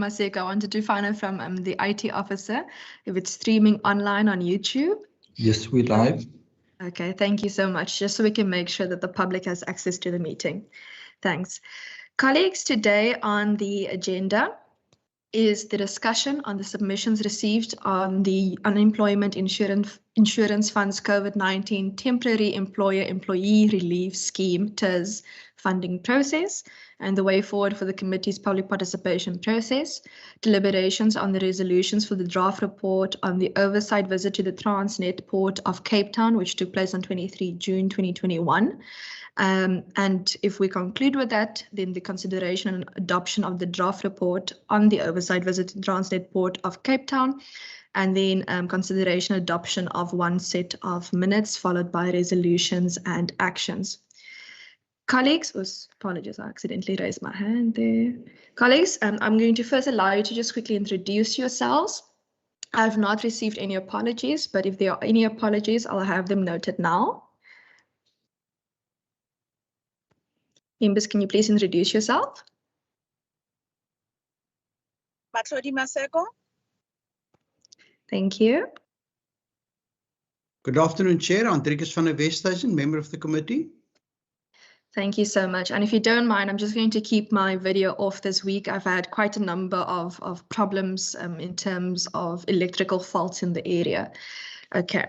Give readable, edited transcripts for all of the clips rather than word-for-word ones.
Maseko, I wanted to find out from the IT officer if it's streaming online on YouTube. Yes, we're live. Okay, thank you so much. Just so we can make sure that the public has access to the meeting. Thanks. Colleagues, today on the agenda is the discussion on the submissions received on the Unemployment Insurance Fund's COVID-19 Temporary Employer-Employee Relief Scheme, TIRS, funding process, and the way forward for the committee's public participation process, deliberations on the resolutions for the draft report on the oversight visit to the Transnet Port of Cape Town, which took place on 23 June 2021. And if we conclude with that, then the consideration and adoption of the draft report on the oversight visit to Transnet Port of Cape Town, and then consideration adoption of one set of minutes followed by resolutions and actions. Colleagues, apologies, I accidentally raised my hand there. Colleagues, I'm going to first allow you to just quickly introduce yourselves. I've not received any apologies, but if there are any apologies, I'll have them noted now. Members, can you please introduce yourself? Matlodi Maseko. Thank you. Good afternoon, Chair. Andrikus van der Westhuizen, member of the committee. Thank you so much. And if you don't mind, I'm just going to keep my video off this week. I've had quite a number of problems in terms of electrical faults in the area. Okay.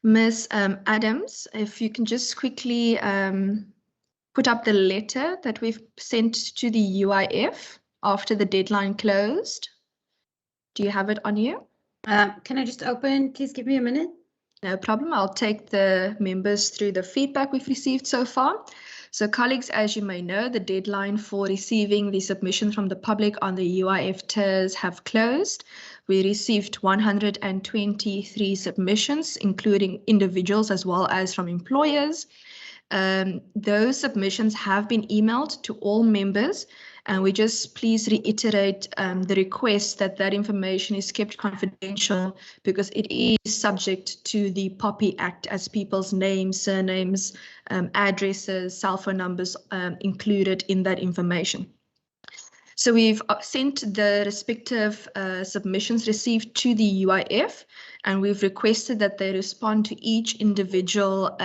Ms. Adams, if you can just quickly put up the letter that we've sent to the UIF after the deadline closed. Do you have it on you? Can I just open? Please give me a minute. No problem. I'll take the members through the feedback we've received so far. So colleagues, as you may know, the deadline for receiving the submission from the public on the UIF TIRS have closed. We received 123 submissions, including individuals as well as from employers. Those submissions have been emailed to all members, and we just please reiterate the request that that information is kept confidential because it is subject to the POPI Act as people's names, surnames, addresses, cell phone numbers included in that information. So we've sent the respective submissions received to the UIF, and we've requested that they respond to each individual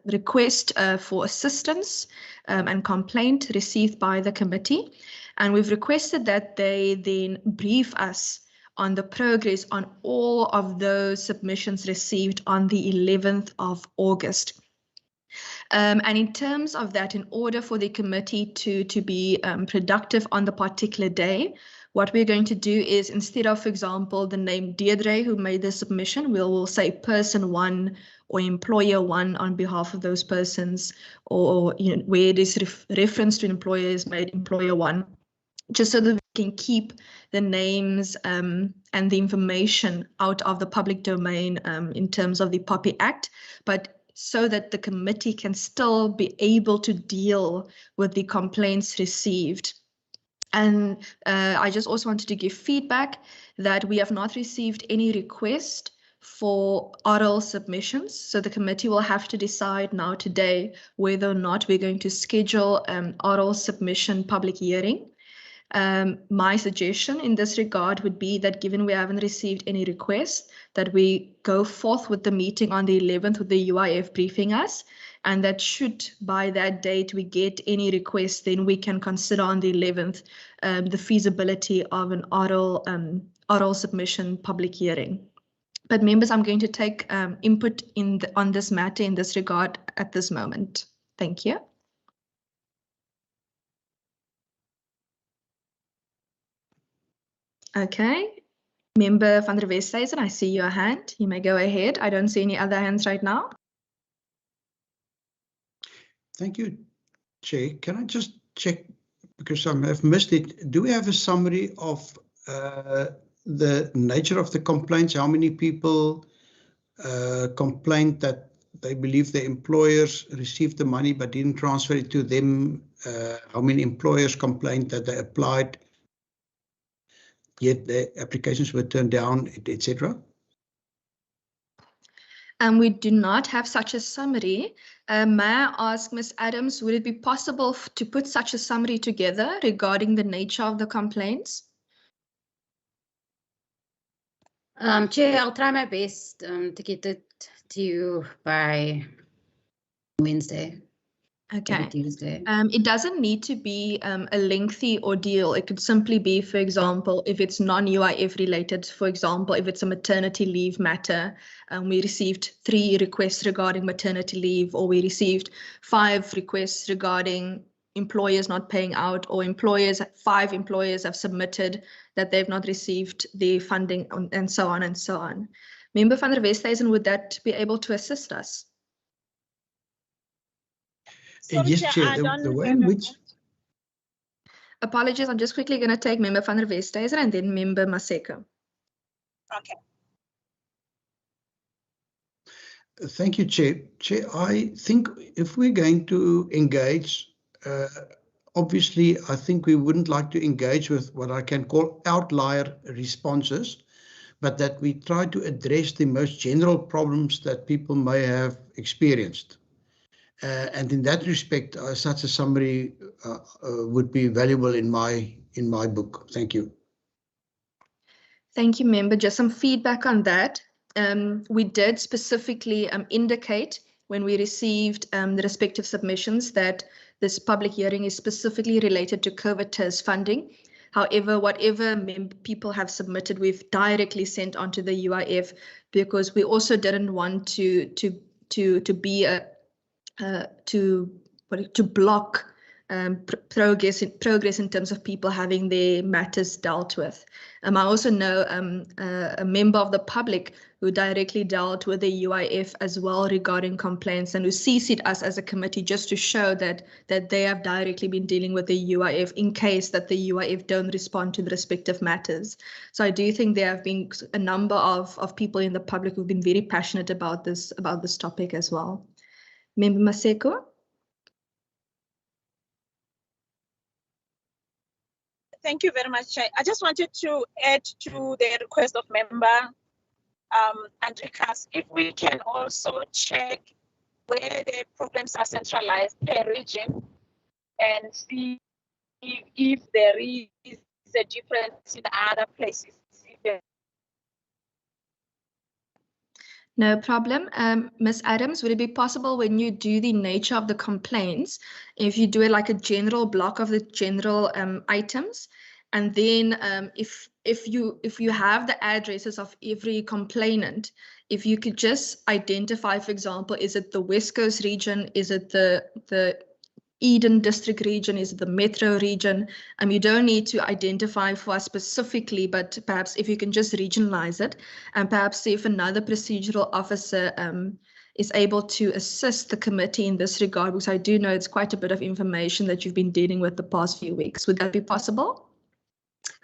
request for assistance and complaint received by the committee. And we've requested that they then brief us on the progress on all of those submissions received on the 11th of August. And in terms of that, in order for the committee to be productive on the particular day, what we're going to do is, instead of, for example, the name Deirdre who made the submission, we'll say person one or employer one on behalf of those persons, or where it is reference to an employer is made employer one, just so that we can keep the names and the information out of the public domain in terms of the POPI Act, but so that the committee can still be able to deal with the complaints received. And I just also wanted to give feedback that we have not received any request for oral submissions. So the committee will have to decide now today whether or not we're going to schedule an oral submission public hearing. My suggestion in this regard would be that, given we haven't received any requests, that we go forth with the meeting on the 11th with the UIF briefing us, and that should by that date we get any requests, then we can consider on the 11th the feasibility of an oral submission public hearing. But members, I'm going to take input on this matter in this regard at this moment. Thank you. Okay, Member van der Westhuizen, I see your hand. You may go ahead. I don't see any other hands right now. Thank you, Chair. Can I just check, because I have missed it, do we have a summary of the nature of the complaints? How many people complained that they believe the employers received the money but didn't transfer it to them? How many employers complained that they applied, yet the applications were turned down, etc.? We do not have such a summary. May I ask Ms. Adams, would it be possible to put such a summary together regarding the nature of the complaints? Chair, I'll try my best to get it to you by Wednesday. Okay. Maybe Tuesday. It doesn't need to be a lengthy ordeal. It could simply be, for example, if it's non-UIF related, for example, if it's a maternity leave matter, we received 3 requests regarding maternity leave, or we received 5 requests regarding employers not paying out, or 5 employers have submitted that they've not received the funding, and so on and so on. Member van der Westhuizen, would that be able to assist us? Sorry, Yes, Chair, Chair, I don't the way have in a- which, Apologies, I'm just quickly going to take Member van der Westhuizen and then Member Maseko. Okay. thank you, Chair. Chair, I think if we're going to engage, obviously, I think we wouldn't like to engage with what I can call outlier responses, but that we try to address the most general problems that people may have experienced. And in that respect, such a summary would be valuable in my book. Thank you. Thank you, Member. Just some feedback on that. We did specifically indicate when we received the respective submissions that this public hearing is specifically related to COVID TERS funding. However, whatever people have submitted, we've directly sent onto the UIF, because we also didn't want to be a to block progress in terms of people having their matters dealt with. I also know a member of the public who directly dealt with the UIF as well regarding complaints, and who CC'd us as a committee just to show that they have directly been dealing with the UIF in case that the UIF don't respond to the respective matters. So I do think there have been a number of people in the public who've been very passionate about this topic as well. Member Maseko? Thank you very much, Chair. I just wanted to add to the request of Member Andrikas, if we can also check where the programs are centralized per region and see if there is a difference in other places. No problem. Ms. Adams, would it be possible when you do the nature of the complaints, if you do it like a general block of the general items, and then if you have the addresses of every complainant, if you could just identify, for example, is it the West Coast region, is it the Eden District region, is it the Metro region? You don't need to identify for us specifically, but perhaps if you can just regionalize it, and perhaps see if another procedural officer is able to assist the committee in this regard, because I do know it's quite a bit of information that you've been dealing with the past few weeks. Would that be possible?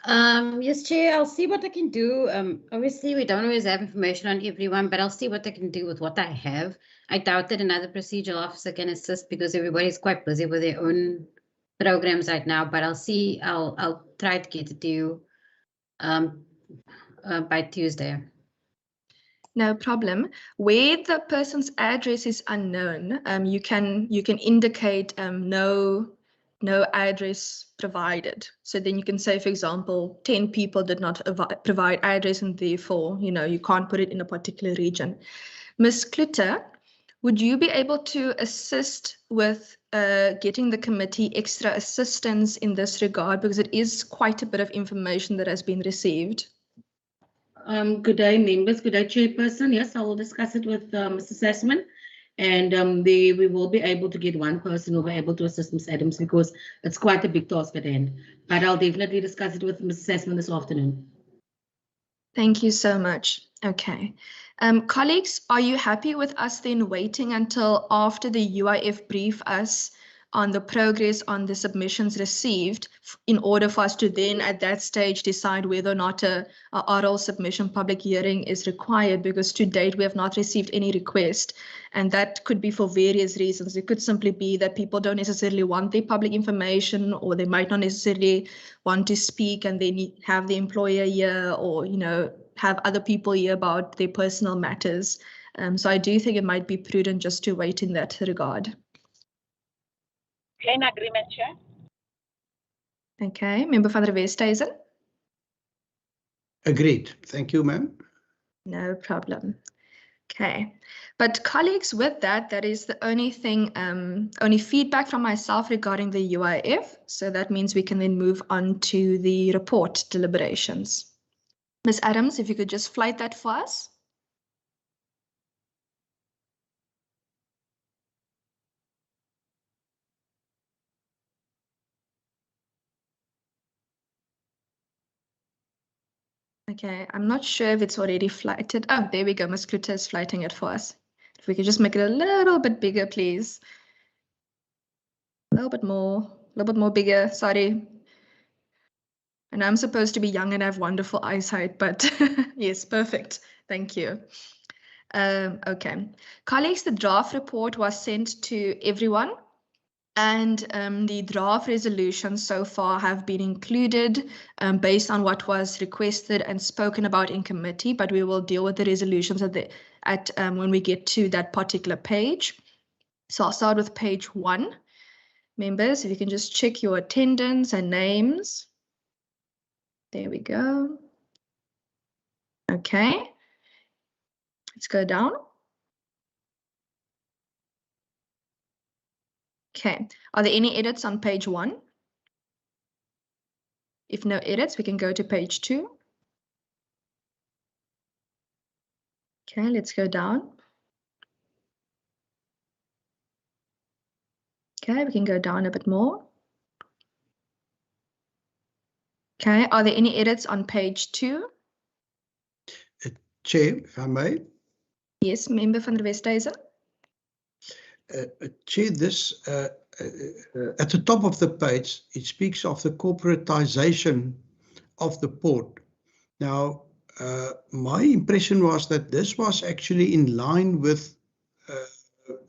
Yes, Chair, I'll see what I can do. Obviously, we don't always have information on everyone, but I'll see what I can do with what I have. I doubt that another procedural officer can assist because everybody's quite busy with their own programs right now, but I'll see. I'll try to get it to you by Tuesday. No problem. Where the person's address is unknown, you can indicate no address provided. So then you can say, for example, 10 people did not provide address, and therefore, you can't put it in a particular region. Ms. Klutter, would you be able to assist with getting the committee extra assistance in this regard, because it is quite a bit of information that has been received? Good day, members. Good day, Chairperson. Yes, I will discuss it with Mr. Sassman, and we will be able to get one person who will be able to assist Ms. Adams, because it's quite a big task at hand. But I'll definitely discuss it with Mr. Sassman this afternoon. Thank you so much. Okay. Colleagues, are you happy with us then waiting until after the UIF brief us on the progress on the submissions received in order for us to then at that stage decide whether or not a oral submission public hearing is required? Because to date we have not received any request, and that could be for various reasons. It could simply be that people don't necessarily want the public information, or they might not necessarily want to speak and they have the employer here, or have other people here about their personal matters. So I do think it might be prudent just to wait in that regard. In agreement, Chair. Okay, Member van der Westhuizen? Agreed. Thank you, ma'am. No problem. Okay, but colleagues, with that, that is the only thing, only feedback from myself regarding the UIF. So that means we can then move on to the report deliberations. Ms. Adams, if you could just flight that for us. Okay, I'm not sure if it's already flighted. Oh, there we go. Ms. Klute is flighting it for us. If we could just make it a little bit bigger, please. A little bit more bigger. Sorry. And I'm supposed to be young and have wonderful eyesight, but yes, perfect. Thank you. Okay. Colleagues, the draft report was sent to everyone. And the draft resolutions so far have been included based on what was requested and spoken about in committee, but we will deal with the resolutions when we get to that particular page. So I'll start with page 1. Members, if you can just check your attendance and names. There we go. Okay. Let's go down. Okay. Are there any edits on page 1? If no edits, we can go to page 2. Okay, let's go down. Okay, we can go down a bit more. Okay, are there any edits on page 2? Chair, if I may. Yes, Member van der Westhuizen. Chair, this at the top of the page, it speaks of the corporatization of the port. Now, my impression was that this was actually in line with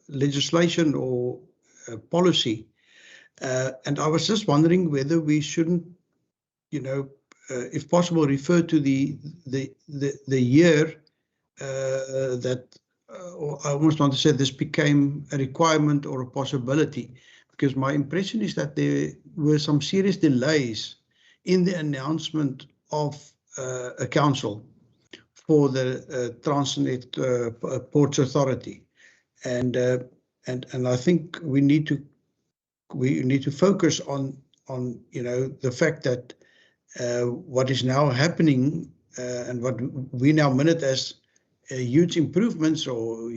legislation or policy. And I was just wondering whether we shouldn't, if possible, refer to the year that, or I almost want to say this became a requirement or a possibility, because my impression is that there were some serious delays in the announcement of a council for the Transnet Ports Authority, and I think we need to focus on the fact that what is now happening and what we now minute as huge improvements or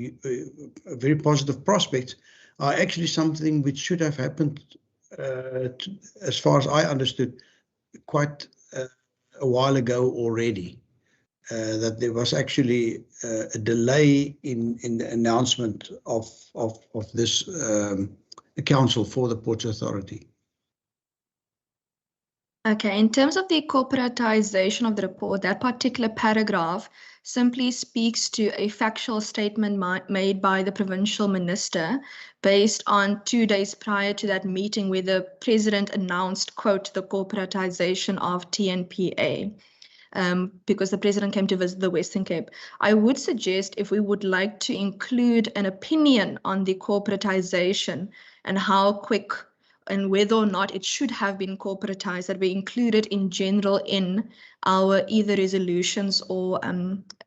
very positive prospects are actually something which should have happened, as far as I understood, quite a while ago already. That there was actually a delay in the announcement of this council for the Ports Authority. Okay, in terms of the corporatization of the report, that particular paragraph simply speaks to a factual statement made by the provincial minister based on 2 days prior to that meeting where the president announced, quote, the corporatization of TNPA. Because the president came to visit the Western Cape. I would suggest if we would like to include an opinion on the corporatization and how quick and whether or not it should have been corporatized, that we include it in general in our either resolutions or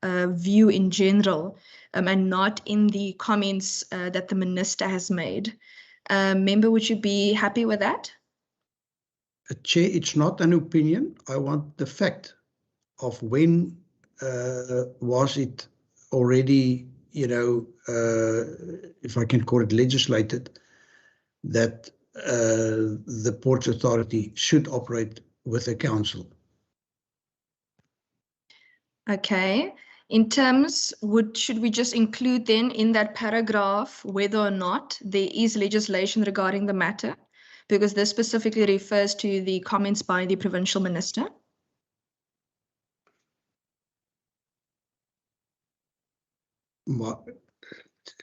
view in general, and not in the comments that the minister has made. Member, would you be happy with that? Chair, it's not an opinion. I want the fact of when was it already, if I can call it legislated, that the Ports Authority should operate with a council. Okay. In terms, should we just include then in that paragraph whether or not there is legislation regarding the matter? Because this specifically refers to the comments by the provincial minister.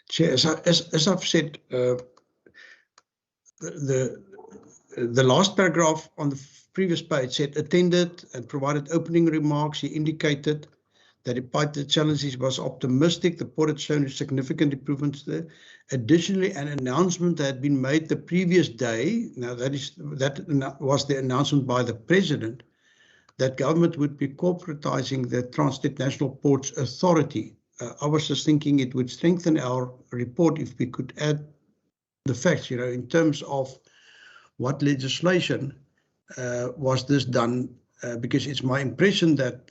Chair, as I've said, the last paragraph on the previous page said attended and provided opening remarks. He indicated that despite the challenges was optimistic. The report had shown significant improvements there. Additionally, an announcement that had been made the previous day, now that was the announcement by the President, that government would be corporatizing the Transnet National Ports Authority. I was just thinking it would strengthen our report if we could add the facts, in terms of what legislation was this done, because it's my impression that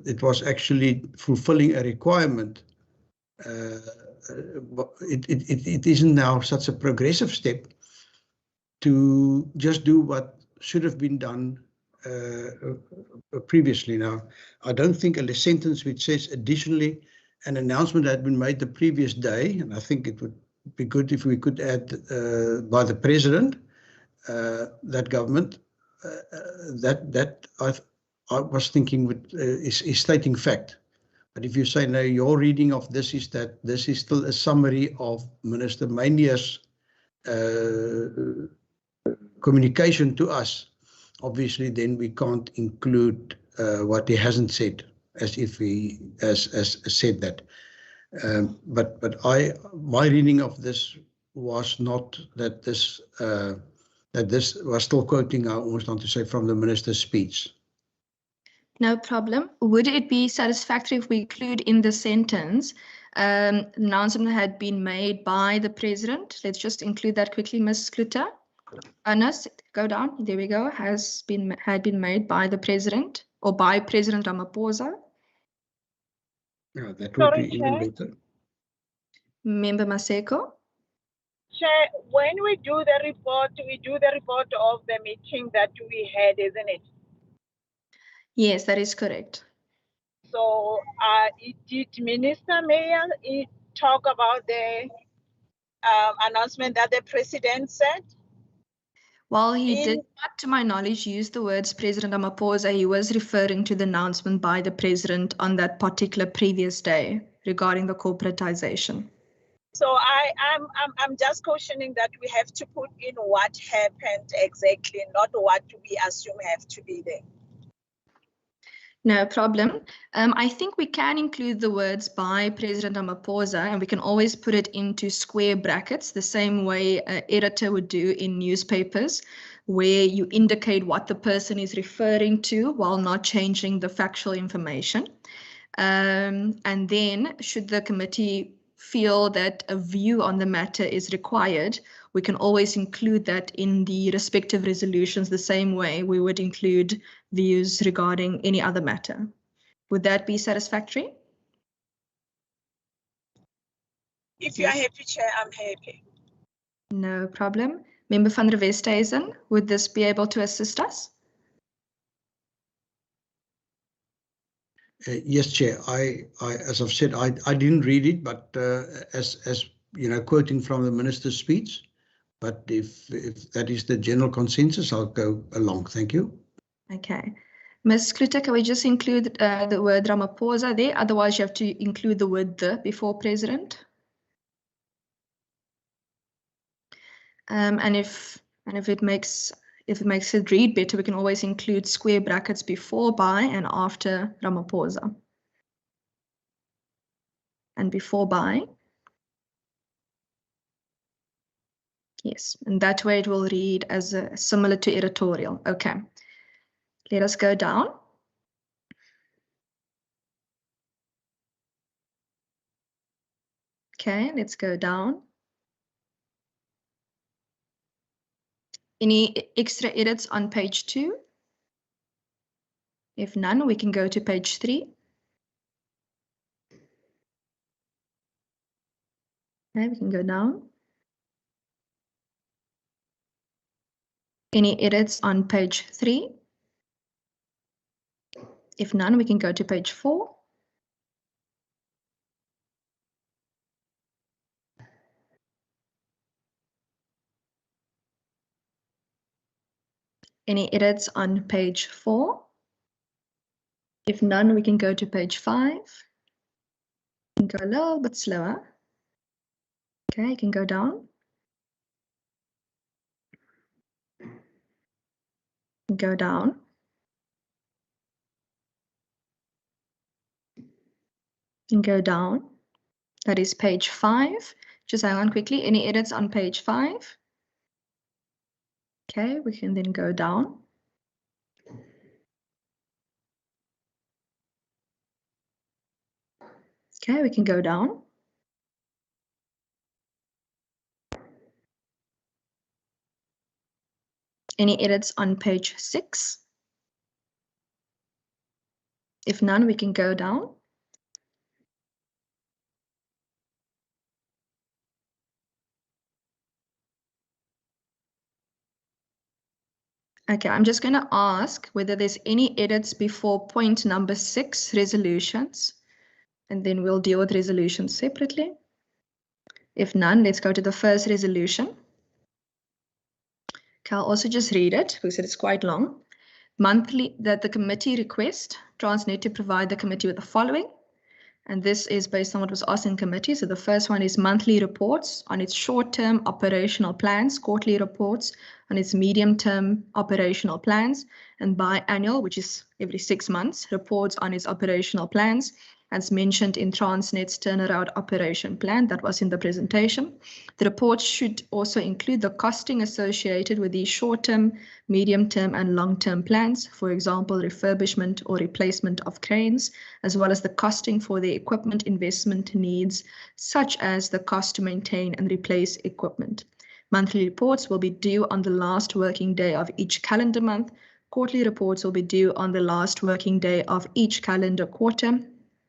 it was actually fulfilling a requirement. It isn't now such a progressive step to just do what should have been done previously. Now, I don't think a sentence which says additionally an announcement had been made the previous day, and I think it would be good if we could add by the President, that government, that I was thinking is stating fact. But if you say, no, your reading of this is that this is still a summary of Minister Mania's communication to us, obviously then we can't include what he hasn't said, as if he has said that. But my reading of this was not that this was still quoting, I almost want to say, from the minister's speech. No problem. Would it be satisfactory if we include in the sentence announcement had been made by the President? Let's just include that quickly, Ms. Kluter. Ernest, go down. There we go. Had been made by the President or by President Ramaphosa. Yeah, that would be even better. Member Maseko. Chair, when we do the report of the meeting that we had, isn't it? Yes, that is correct. So did Minister Mayor talk about the announcement that the President said? While he did not, to my knowledge, use the words President Ramaphosa, he was referring to the announcement by the President on that particular previous day regarding the corporatization. So I'm just cautioning that we have to put in what happened exactly, not what we assume have to be there. No problem. I think we can include the words by President Ramaphosa, and we can always put it into square brackets, the same way an editor would do in newspapers, where you indicate what the person is referring to while not changing the factual information. And then, should the committee feel that a view on the matter is required, we can always include that in the respective resolutions the same way we would include views regarding any other matter. Would that be satisfactory? If you are happy, Chair, I'm happy. No problem. Member van der Westhuizen, would this be able to assist us? Yes, Chair. As I've said, I didn't read it, but as quoting from the minister's speech. But if that is the general consensus, I'll go along. Thank you. Okay. Ms. Kluter, can we just include the word Ramaphosa there? Otherwise, you have to include the word the before President. And if it makes it read better, we can always include square brackets before, by, and after Ramaphosa. And before, by. Yes, and that way it will read as similar to editorial. Okay. Let us go down. Okay, let's go down. Any extra edits on page 2? If none, we can go to page 3. Okay, we can go down. Any edits on page 3? If none, we can go to page 4. Any edits on page 4? If none, we can go to page 5. You can go a little bit slower. Okay, you can go down. Go down. And go down. That is page 5. Just hang on quickly. Any edits on page 5? Okay, we can then go down. Okay, we can go down. Any edits on page 6? If none, we can go down. Okay, I'm just going to ask whether there's any edits before point number 6, resolutions, and then we'll deal with resolutions separately. If none, let's go to the first resolution. Okay, I'll also just read it because it's quite long. Monthly, that the committee request Transnet to provide the committee with the following. And this is based on what was asked in committee. So the first one is monthly reports on its short-term operational plans, quarterly reports on its medium-term operational plans, and biannual, which is every 6 months, reports on its operational plans, as mentioned in Transnet's turnaround operation plan that was in the presentation. The report should also include the costing associated with these short-term, medium-term, and long-term plans, for example, refurbishment or replacement of cranes, as well as the costing for the equipment investment needs, such as the cost to maintain and replace equipment. Monthly reports will be due on the last working day of each calendar month. Quarterly reports will be due on the last working day of each calendar quarter.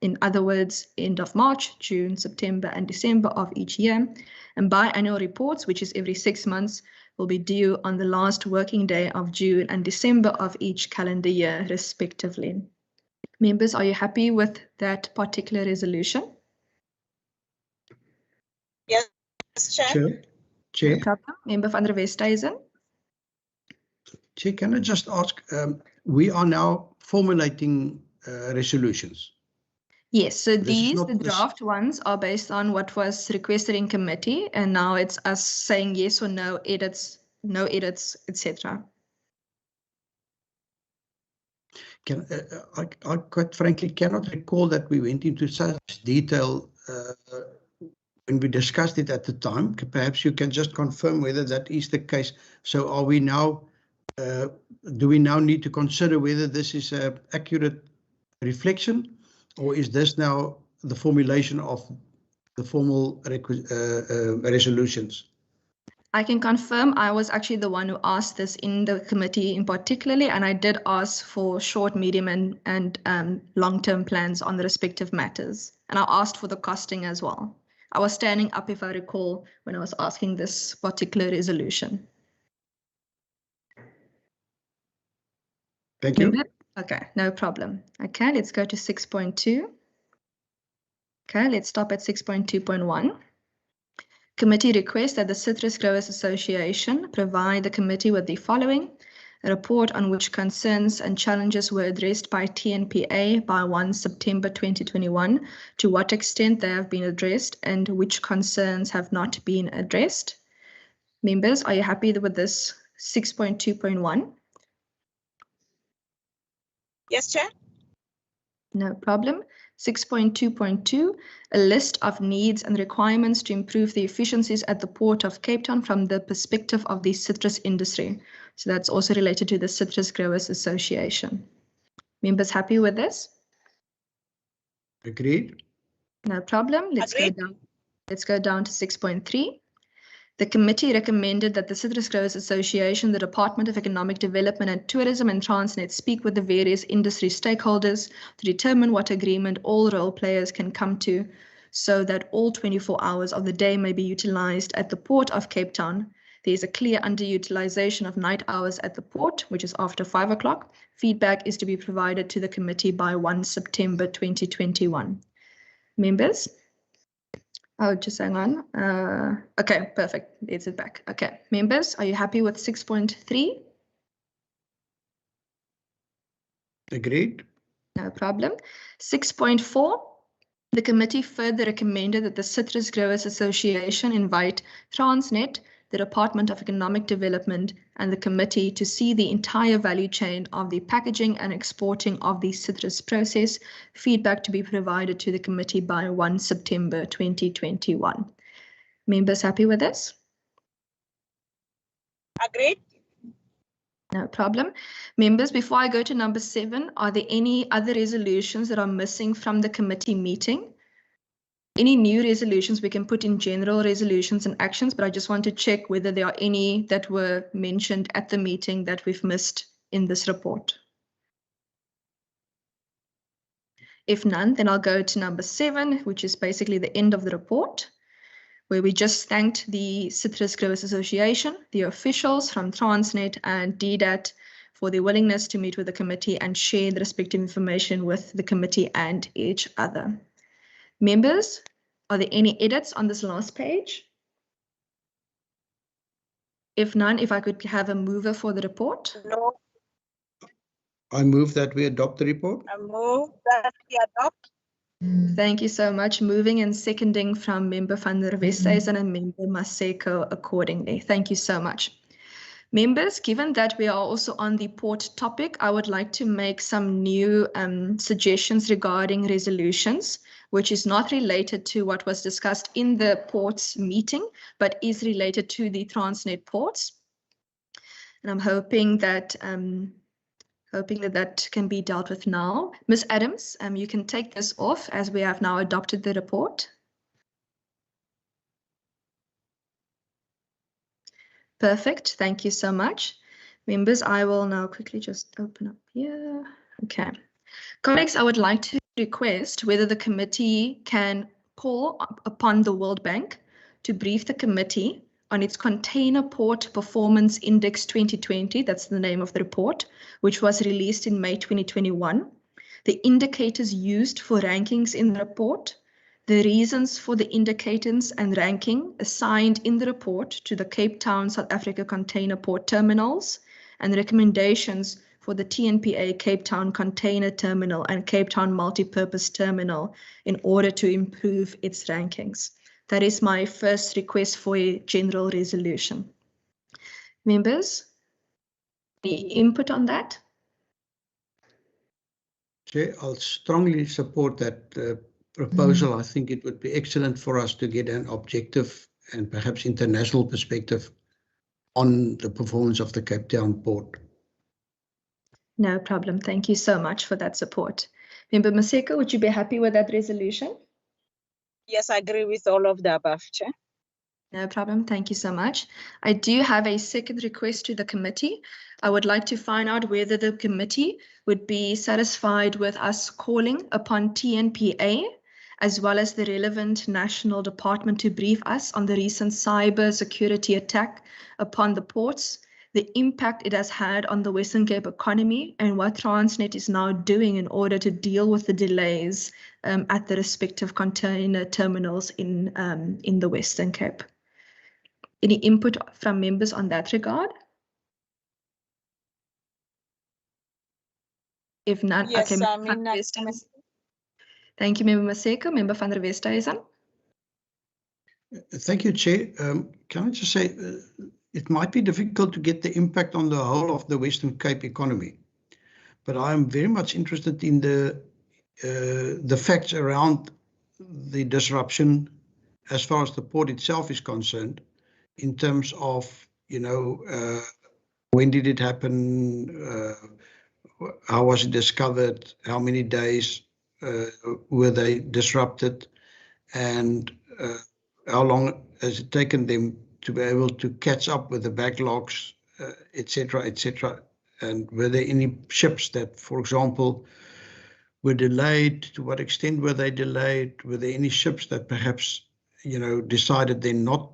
In other words, end of March, June, September, and December of each year. And biannual reports, which is every 6 months, will be due on the last working day of June and December of each calendar year, respectively. Members, are you happy with that particular resolution? Yes, Chair. Chair. No problem. Member van der Westhuizen. Chair, can I just ask, we are now formulating resolutions. Yes, so This is these, not the this- draft ones, are based on what was requested in committee, and now it's us saying yes or no edits, etc. I quite frankly cannot recall that we went into such detail when we discussed it at the time. Perhaps you can just confirm whether that is the case. So are we now, do we now need to consider whether this is an accurate reflection, or is this now the formulation of the formal resolutions? I can confirm I was actually the one who asked this in the committee in particularly, and I did ask for short, medium, and long-term plans on the respective matters. And I asked for the costing as well. I was standing up, if I recall, when I was asking this particular resolution. Thank you. Okay, no problem. Okay, let's go to 6.2. Okay, let's stop at 6.2.1. Committee requests that the Citrus Growers Association provide the committee with the following: a report on which concerns and challenges were addressed by TNPA by 1 September 2021, to what extent they have been addressed, and which concerns have not been addressed. Members, are you happy with this 6.2.1? Yes, Chair. No problem. 6.2.2, a list of needs and requirements to improve the efficiencies at the Port of Cape Town from the perspective of the citrus industry. So that's also related to the Citrus Growers Association. Members happy with this? Agreed. No problem. Let's go down to 6.3. The committee recommended that the Citrus Growers Association, the Department of Economic Development and Tourism, and Transnet speak with the various industry stakeholders to determine what agreement all role players can come to, so that all 24 hours of the day may be utilized at the Port of Cape Town. There is a clear underutilization of night hours at the port, which is after 5 o'clock. Feedback is to be provided to the committee by 1 September 2021. Members? Oh, just hang on. Okay, perfect. It's it back. Okay, members, are you happy with 6.3? Agreed. No problem. 6.4, the committee further recommended that the Citrus Growers Association invite Transnet, the Department of Economic Development, and the committee to see the entire value chain of the packaging and exporting of the citrus process. Feedback to be provided to the committee by 1 September 2021. Members happy with this? Agreed. No problem. Members, before I go to number 7, are there any other resolutions that are missing from the committee meeting? Any new resolutions we can put in general resolutions and actions, but I just want to check whether there are any that were mentioned at the meeting that we've missed in this report. If none, then I'll go to number 7, which is basically the end of the report, where we just thanked the Citrus Growers Association, the officials from Transnet and DDAT for their willingness to meet with the committee and share the respective information with the committee and each other. Members, are there any edits on this last page? If none, if I could have a mover for the report. No, I move that we adopt the report. I move that we adopt. Thank you so much. Moving and seconding from Member van der Westhuizen and Member Maseko accordingly. Thank you so much. Members, given that we are also on the port topic, I would like to make some new suggestions regarding resolutions, which is not related to what was discussed in the ports meeting, but is related to the Transnet ports. And I'm hoping that that can be dealt with now. Ms. Adams, you can take this off as we have now adopted the report. Perfect, thank you so much. Members, I will now quickly just open up here. Okay. Colleagues, I would like to request whether the committee can call upon the World Bank to brief the committee on its Container Port Performance Index 2020, that's the name of the report, which was released in May 2021. The indicators used for rankings in the report, the reasons for the indicators and ranking assigned in the report to the Cape Town, South Africa container port terminals, and recommendations for the TNPA Cape Town Container Terminal and Cape Town Multipurpose Terminal in order to improve its rankings. That is my first request for a general resolution. Members, any input on that? Chair, I'll strongly support that proposal. I think it would be excellent for us to get an objective and perhaps international perspective on the performance of the Cape Town port. No problem. Thank you so much for that support. Member Maseko, would you be happy with that resolution? Yes, I agree with all of the above, Chair. No problem. Thank you so much. I do have a second request to the committee. I would like to find out whether the committee would be satisfied with us calling upon TNPA as well as the relevant national department to brief us on the recent cyber security attack upon the ports, the impact it has had on the Western Cape economy, and what Transnet is now doing in order to deal with the delays at the respective container terminals in the Western Cape. Any input from members on that regard? If not, Yes, okay. I mean, Thank you, Member Maseko. Member van der Westhuizen. Thank you, Chair. Can I just say, it might be difficult to get the impact on the whole of the Western Cape economy, but I am very much interested in the facts around the disruption as far as the port itself is concerned, in terms of, when did it happen, how was it discovered, how many days were they disrupted, and how long has it taken them to be able to catch up with the backlogs, etc., etc. And were there any ships that, for example, were delayed? To what extent were they delayed? Were there any ships that perhaps, decided then not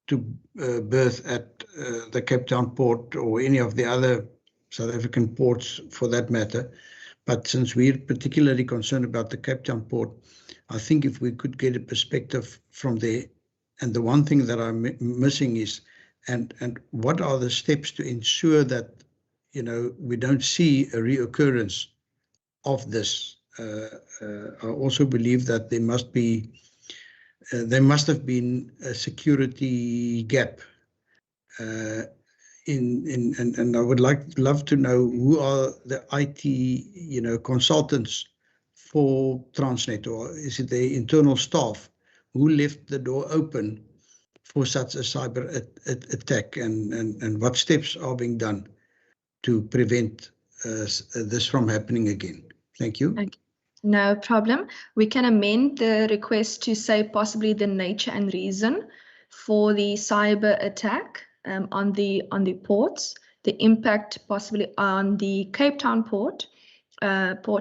to berth at the Cape Town port or any of the other South African ports for that matter? But since we're particularly concerned about the Cape Town port, I think if we could get a perspective from there, and the one thing that I'm missing is, and what are the steps to ensure that, we don't see a reoccurrence of this. I also believe that there must have been a security gap and I would love to know who are the IT, consultants for Transnet, or is it the internal staff who left the door open for such a cyber attack, and what steps are being done to prevent this from happening again? Thank you. Okay. No problem. We can amend the request to say possibly the nature and reason for the cyber attack on the ports, the impact possibly on the Cape Town port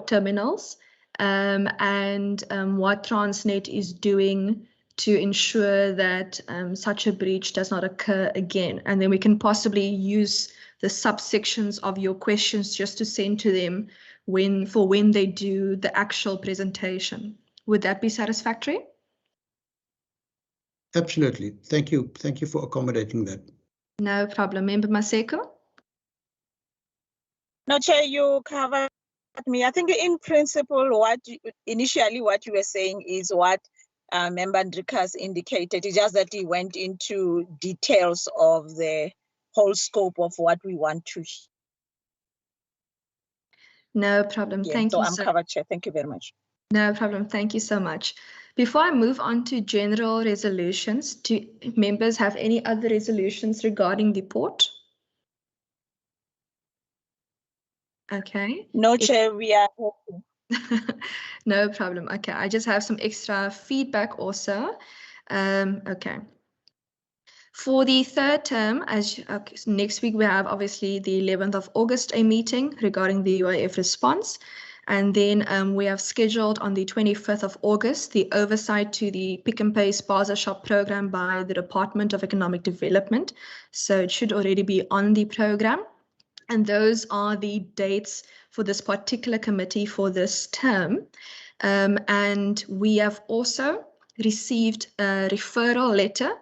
terminals, and what Transnet is doing to ensure that such a breach does not occur again. And then we can possibly use the subsections of your questions just to send to them when they do the actual presentation. Would that be satisfactory? Absolutely. Thank you. Thank you for accommodating that. No problem. Member Maseko? No, Chair, you covered me. I think in principle, initially what you were saying is what Member Ndrika's indicated. It's just that he went into details of the whole scope of what we want to hear. No problem. Thank you. So I'm covered, Chair. Thank you very much. No problem. Thank you so much. Before I move on to general resolutions, do members have any other resolutions regarding the port? Okay. No, Chair, we are okay. No problem. Okay, I just have some extra feedback also. Okay. For the third term, next week we have obviously the 11th of August a meeting regarding the UIF response. And then we have scheduled on the 25th of August the oversight to the Pick and Pay Spaza Shop program by the Department of Economic Development. So it should already be on the program. And those are the dates for this particular committee for this term. And we have also received a referral letter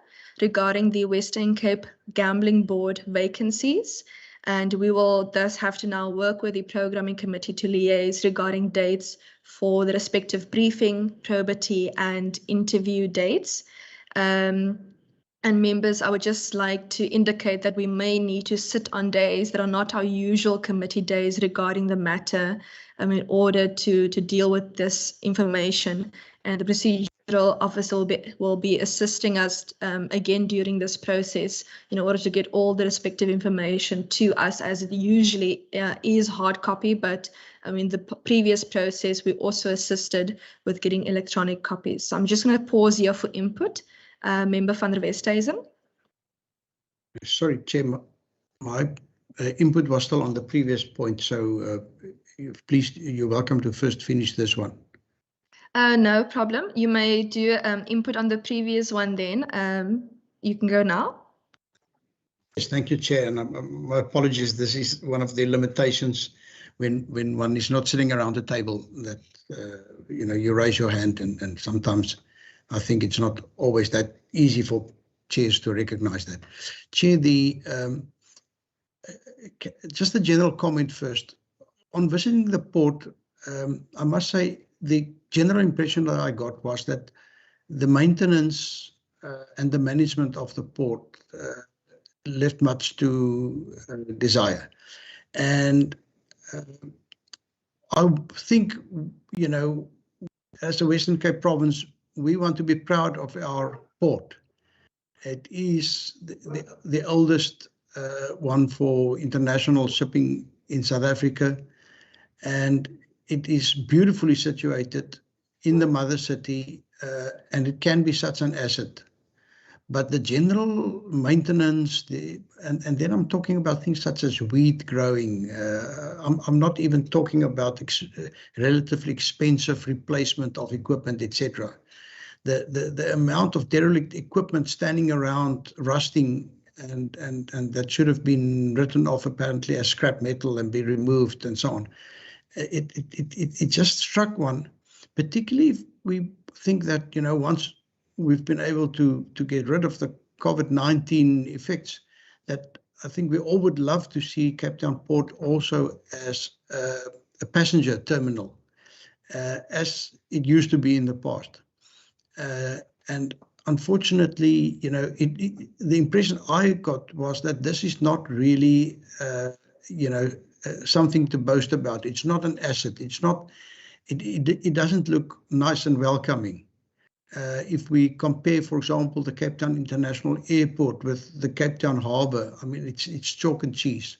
regarding the Western Cape Gambling Board vacancies. And we will thus have to now work with the programming committee to liaise regarding dates for the respective briefing, probity, and interview dates. And members, I would just like to indicate that we may need to sit on days that are not our usual committee days regarding the matter in order to deal with this information. And the procedural officer will be assisting us again during this process in order to get all the respective information to us, as it usually is hard copy. But the previous process, we also assisted with getting electronic copies. So I'm just going to pause here for input. Member van der Westhuizen. Sorry, Chair, my input was still on the previous point, so please, you're welcome to first finish this one. No problem. You may do input on the previous one then. You can go now. Yes, thank you, Chair. And my apologies, this is one of the limitations when one is not sitting around the table, that you raise your hand, and sometimes I think it's not always that easy for chairs to recognize that. Chair, just a general comment first. On visiting the port, I must say the general impression that I got was that the maintenance and the management of the port left much to desire. And I think, as the Western Cape Province, we want to be proud of our port. It is the oldest one for international shipping in South Africa, and it is beautifully situated in the mother city, and it can be such an asset. But the general maintenance, and then I'm talking about things such as weed growing. I'm not even talking about relatively expensive replacement of equipment, etc. The amount of derelict equipment standing around rusting, and that should have been written off apparently as scrap metal and be removed and so on. It just struck one, particularly if we think that once we've been able to get rid of the COVID-19 effects, that I think we all would love to see Cape Town Port also as a passenger terminal, as it used to be in the past. And unfortunately, the impression I got was that this is not really, something to boast about. It's not an asset. It's not. It doesn't look nice and welcoming. If we compare, for example, the Cape Town International Airport with the Cape Town Harbour, I mean, it's chalk and cheese.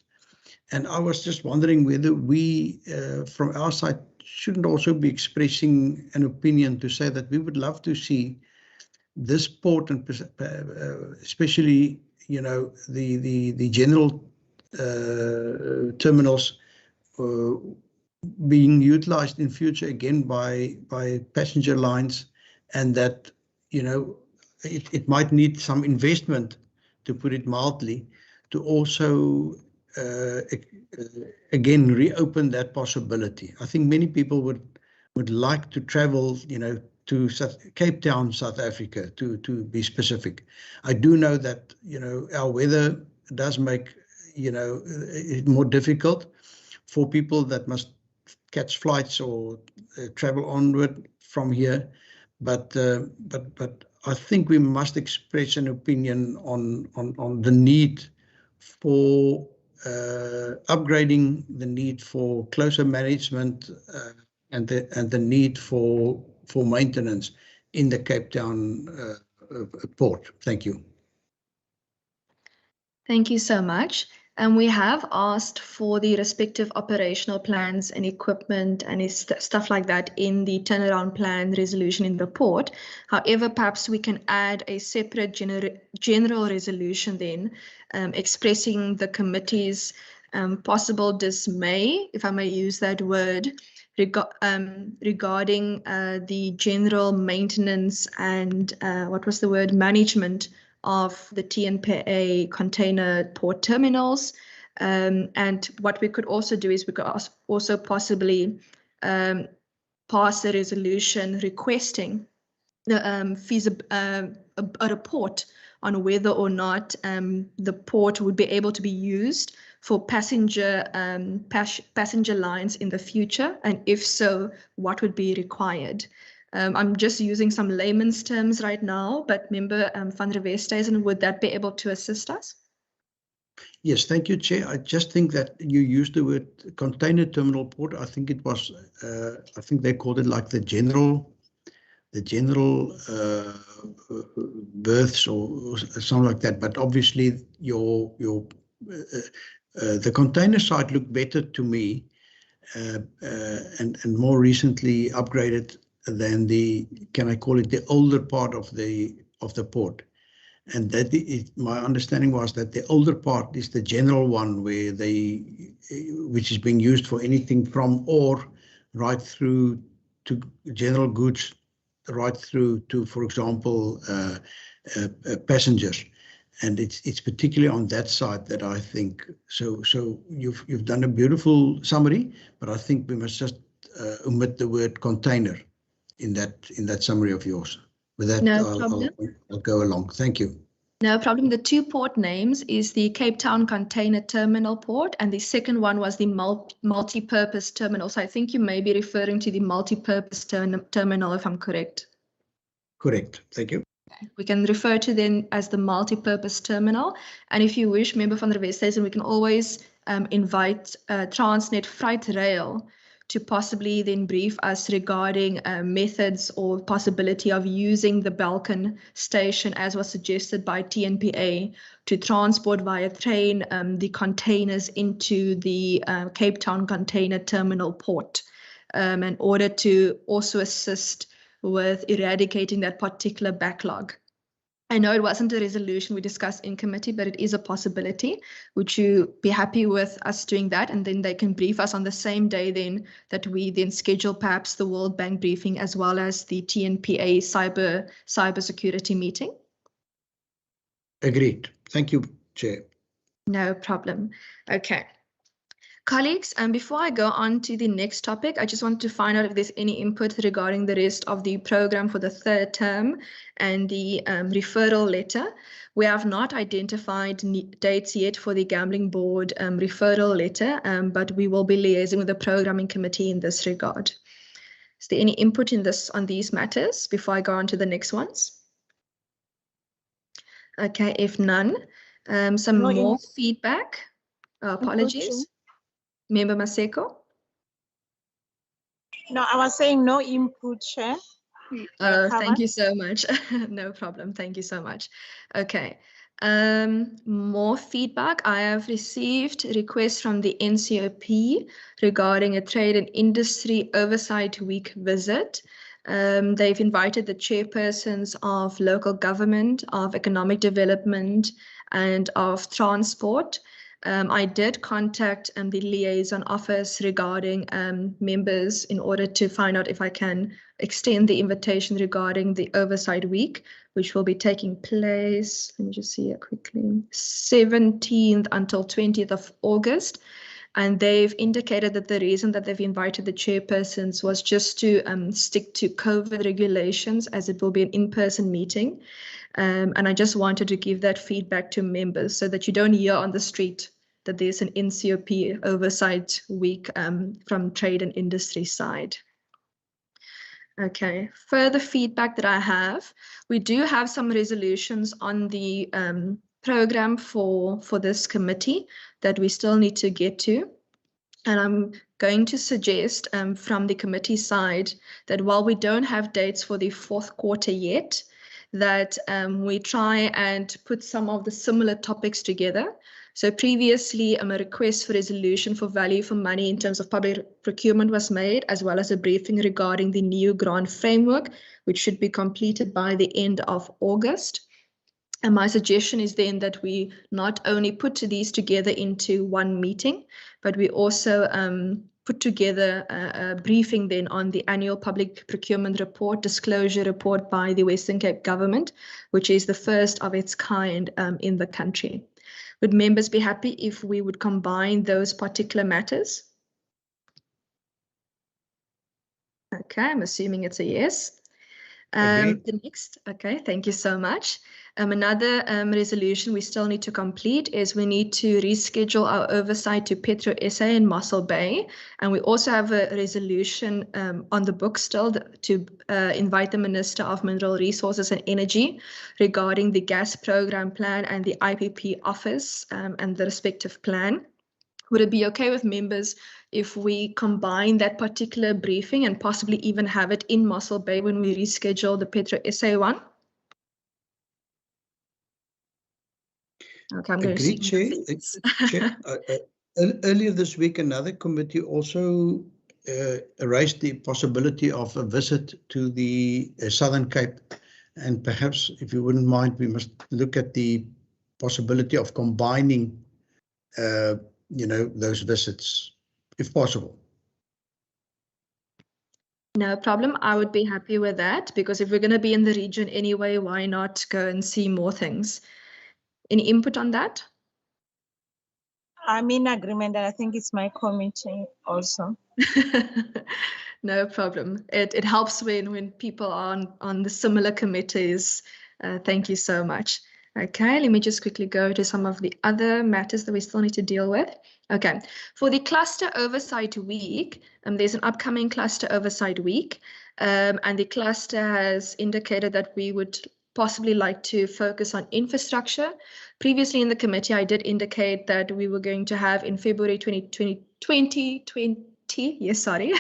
And I was just wondering whether we, from our side, shouldn't also be expressing an opinion to say that we would love to see this port, and especially, the general terminals being utilized in future again by passenger lines, and that it might need some investment, to put it mildly, to also again reopen that possibility. I think many people would like to travel, to Cape Town, South Africa, to be specific. I do know that our weather does make it more difficult for people that must catch flights or travel onward from here, but I think we must express an opinion on the need for upgrading, the need for closer management, and the need for maintenance in the Cape Town port. Thank you. Thank you so much. And we have asked for the respective operational plans and equipment and stuff like that in the turnaround plan resolution in the port. However, perhaps we can add a separate general resolution then, expressing the committee's possible dismay, if I may use that word, regarding the general maintenance and management of the TNPA container port terminals. And what we could also do is we could also possibly pass a resolution requesting the a report on whether or not the port would be able to be used for passenger lines in the future, and if so, what would be required. I'm just using some layman's terms right now, but Member van der Westhuizen, would that be able to assist us? Yes, thank you, Chair. I just think that you used the word container terminal port. I think it was, I think they called it like the general berths or something like that. But obviously, the container side looked better to me, and more recently upgraded than the, can I call it, the older part of the port. And that my understanding was that the older part is the general one, where which is being used for anything from ore right through to general goods, right through to, for example, passengers. And it's particularly on that side that I think, so you've done a beautiful summary, but I think we must just omit the word container in that summary of yours. With that, no problem. I'll go along. Thank you. No problem. The two port names is the Cape Town Container Terminal Port, and the second one was the multi-purpose terminal. So I think you may be referring to the multi-purpose terminal, if I'm correct. Correct. Thank you. We can refer to them as the multi-purpose terminal. And if you wish, Member van der Westhuizen, we can always invite Transnet Freight Rail to possibly then brief us regarding methods or possibility of using the Balkan station, as was suggested by TNPA, to transport via train the containers into the Cape Town Container Terminal Port, in order to also assist with eradicating that particular backlog. I know it wasn't a resolution we discussed in committee, but it is a possibility. Would you be happy with us doing that? And then they can brief us on the same day then that we then schedule perhaps the World Bank briefing as well as the TNPA cyber security meeting? Agreed. Thank you, Chair. No problem. Okay. Colleagues, before I go on to the next topic, I just want to find out if there's any input regarding the rest of the program for the third term and the referral letter. We have not identified dates yet for the Gambling Board referral letter, but we will be liaising with the Programming Committee in this regard. Is there any input on these matters before I go on to the next ones? Okay, if none, some No more input. feedback. Apologies. Member Maseko? No, I was saying no input, Chair. Thank you so much. No problem. Thank you so much. Okay. More feedback. I have received requests from the NCOP regarding a Trade and Industry Oversight Week visit. They've invited the chairpersons of local government, of economic development, and of transport. I did contact the liaison office regarding members in order to find out if I can extend the invitation regarding the Oversight Week, which will be taking place, let me just see it quickly, 17th until 20th of August. And they've indicated that the reason that they've invited the chairpersons was just to stick to COVID regulations, as it will be an in-person meeting. And I just wanted to give that feedback to members so that you don't hear on the street that there's an NCOP Oversight Week from trade and industry side. Okay, further feedback that I have, we do have some resolutions on the program for this committee that we still need to get to. And I'm going to suggest from the committee side that while we don't have dates for the fourth quarter yet, that we try and put some of the similar topics together. So previously, a request for resolution for value for money in terms of public procurement was made, as well as a briefing regarding the new grant framework, which should be completed by the end of August. And my suggestion is then that we not only put these together into one meeting, but we also put together a briefing then on the annual public procurement report, disclosure report by the Western Cape government, which is the first of its kind in the country. Would members be happy if we would combine those particular matters? Okay, I'm assuming it's a yes. The next, okay, thank you so much. Another resolution we still need to complete is we need to reschedule our oversight to Petro SA in Mossel Bay. And we also have a resolution on the book still to invite the Minister of Mineral Resources and Energy regarding the gas program plan and the IPP office and the respective plan. Would it be okay with members if we combine that particular briefing and possibly even have it in Mossel Bay when we reschedule the Petro SA one? Okay, I'm going to see. Chair, earlier this week, another committee also raised the possibility of a visit to the Southern Cape. And perhaps, if you wouldn't mind, we must look at the possibility of combining those visits, if possible. No problem. I would be happy with that, because if we're going to be in the region anyway, why not go and see more things? Any input on that? I'm in agreement, and I think it's my committee also. No problem. It helps when people are on the similar committees. Thank you so much. Okay, let me just quickly go to some of the other matters that we still need to deal with. Okay, for the Cluster Oversight Week, there's an upcoming Cluster Oversight Week, and the cluster has indicated that we would possibly like to focus on infrastructure. Previously in the committee, I did indicate that we were going to have in February 2020, yes, sorry,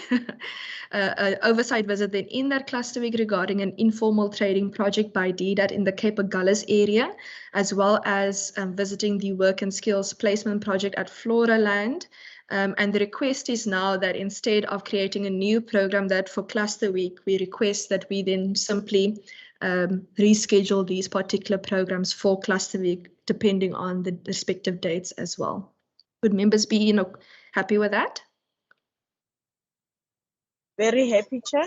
an oversight visit then in that cluster week regarding an informal trading project by DDAT in the Cape Agulhas area, as well as visiting the work and skills placement project at Floraland. And the request is now that instead of creating a new program that for cluster week, we request that we then simply reschedule these particular programs for cluster week, depending on the respective dates as well. Would members be happy with that? Very happy, Chair.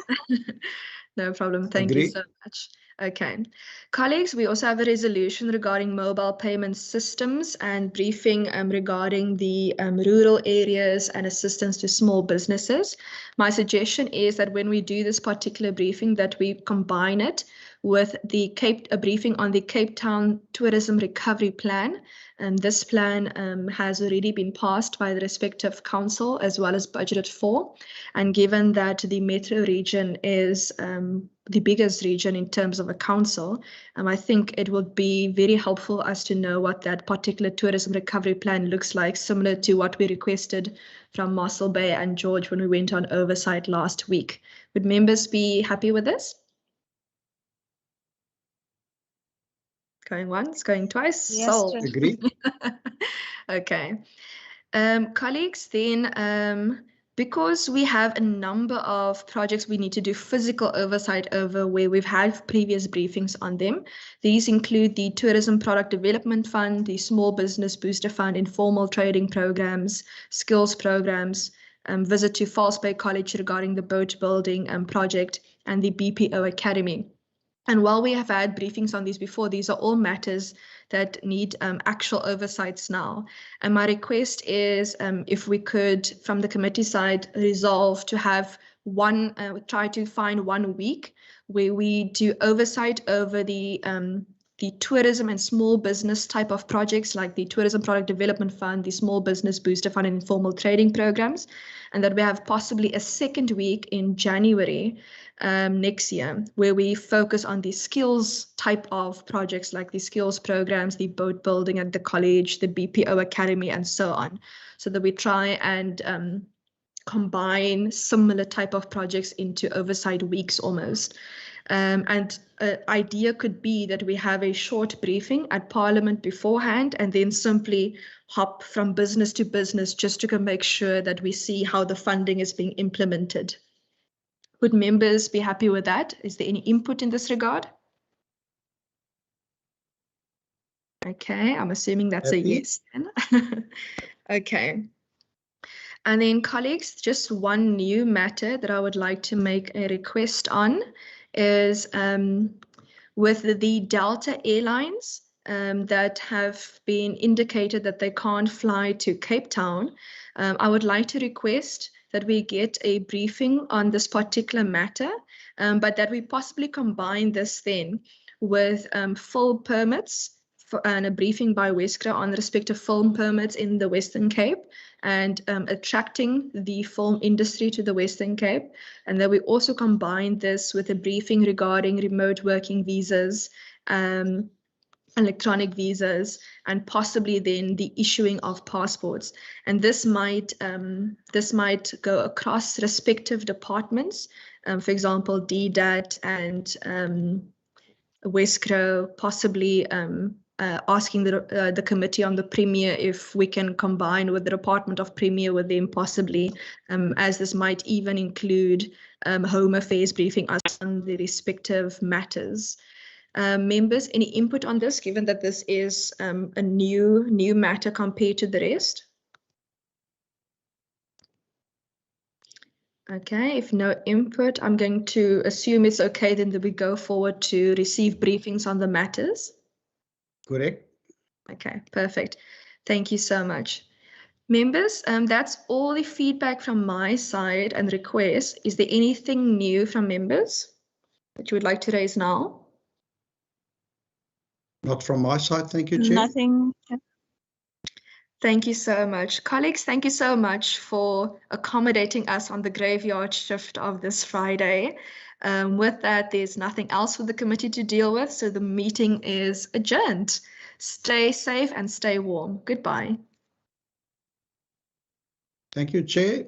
No problem. Thank you so much. Okay. Colleagues, we also have a resolution regarding mobile payment systems and briefing regarding the rural areas and assistance to small businesses. My suggestion is that when we do this particular briefing, that we combine it with a briefing on the Cape Town Tourism Recovery Plan. This plan has already been passed by the respective council as well as budgeted for. And given that the metro region is the biggest region in terms of a council, I think it would be very helpful as to know what that particular tourism recovery plan looks like, similar to what we requested from Mossel Bay and George when we went on oversight last week. Would members be happy with this? Going once, going twice. Yes, Sold. Chair. Agreed. Okay. Colleagues, then because we have a number of projects we need to do physical oversight over where we've had previous briefings on them. These include the Tourism Product Development Fund, the Small Business Booster Fund, informal trading programs, skills programs, visit to False Bay College regarding the boat building project, and the BPO Academy. And while we have had briefings on these before, these are all matters that need actual oversights now. And my request is if we could, from the committee side, resolve to have try to find 1 week where we do oversight over the tourism and small business type of projects like the Tourism Product Development Fund, the Small Business Booster Fund, and informal trading programs, and that we have possibly a second week in January next year where we focus on the skills type of projects like the skills programs, the boat building at the college, the BPO Academy, and so on, so that we try and combine similar type of projects into oversight weeks almost. And an idea could be that we have a short briefing at Parliament beforehand and then simply hop from business to business just to make sure that we see how the funding is being implemented. Would members be happy with that? Is there any input in this regard? Okay, I'm assuming that's Happy. a yes then. Okay. And then colleagues, just one new matter that I would like to make a request on is with the Delta Airlines that have been indicated that they can't fly to Cape Town. I would like to request that we get a briefing on this particular matter, but that we possibly combine this then with full permits and a briefing by Wescra on the respective film permits in the Western Cape and attracting the film industry to the Western Cape. And that we also combine this with a briefing regarding remote working visas, electronic visas, and possibly then the issuing of passports. And this might go across respective departments, for example, DDAT and Wescro, possibly asking the committee on the Premier if we can combine with the Department of Premier with them possibly, as this might even include Home Affairs briefing us on the respective matters. Members, any input on this, given that this is a new matter compared to the rest? Okay, if no input, I'm going to assume it's okay then that we go forward to receive briefings on the matters. Correct. Okay, perfect. Thank you so much. Members, that's all the feedback from my side and requests. Is there anything new from members that you would like to raise now? Not from my side, thank you, Chair. Nothing. Thank you so much. Colleagues, thank you so much for accommodating us on the graveyard shift of this Friday. With that, there's nothing else for the committee to deal with, so the meeting is adjourned. Stay safe and stay warm. Goodbye. Thank you, Chair.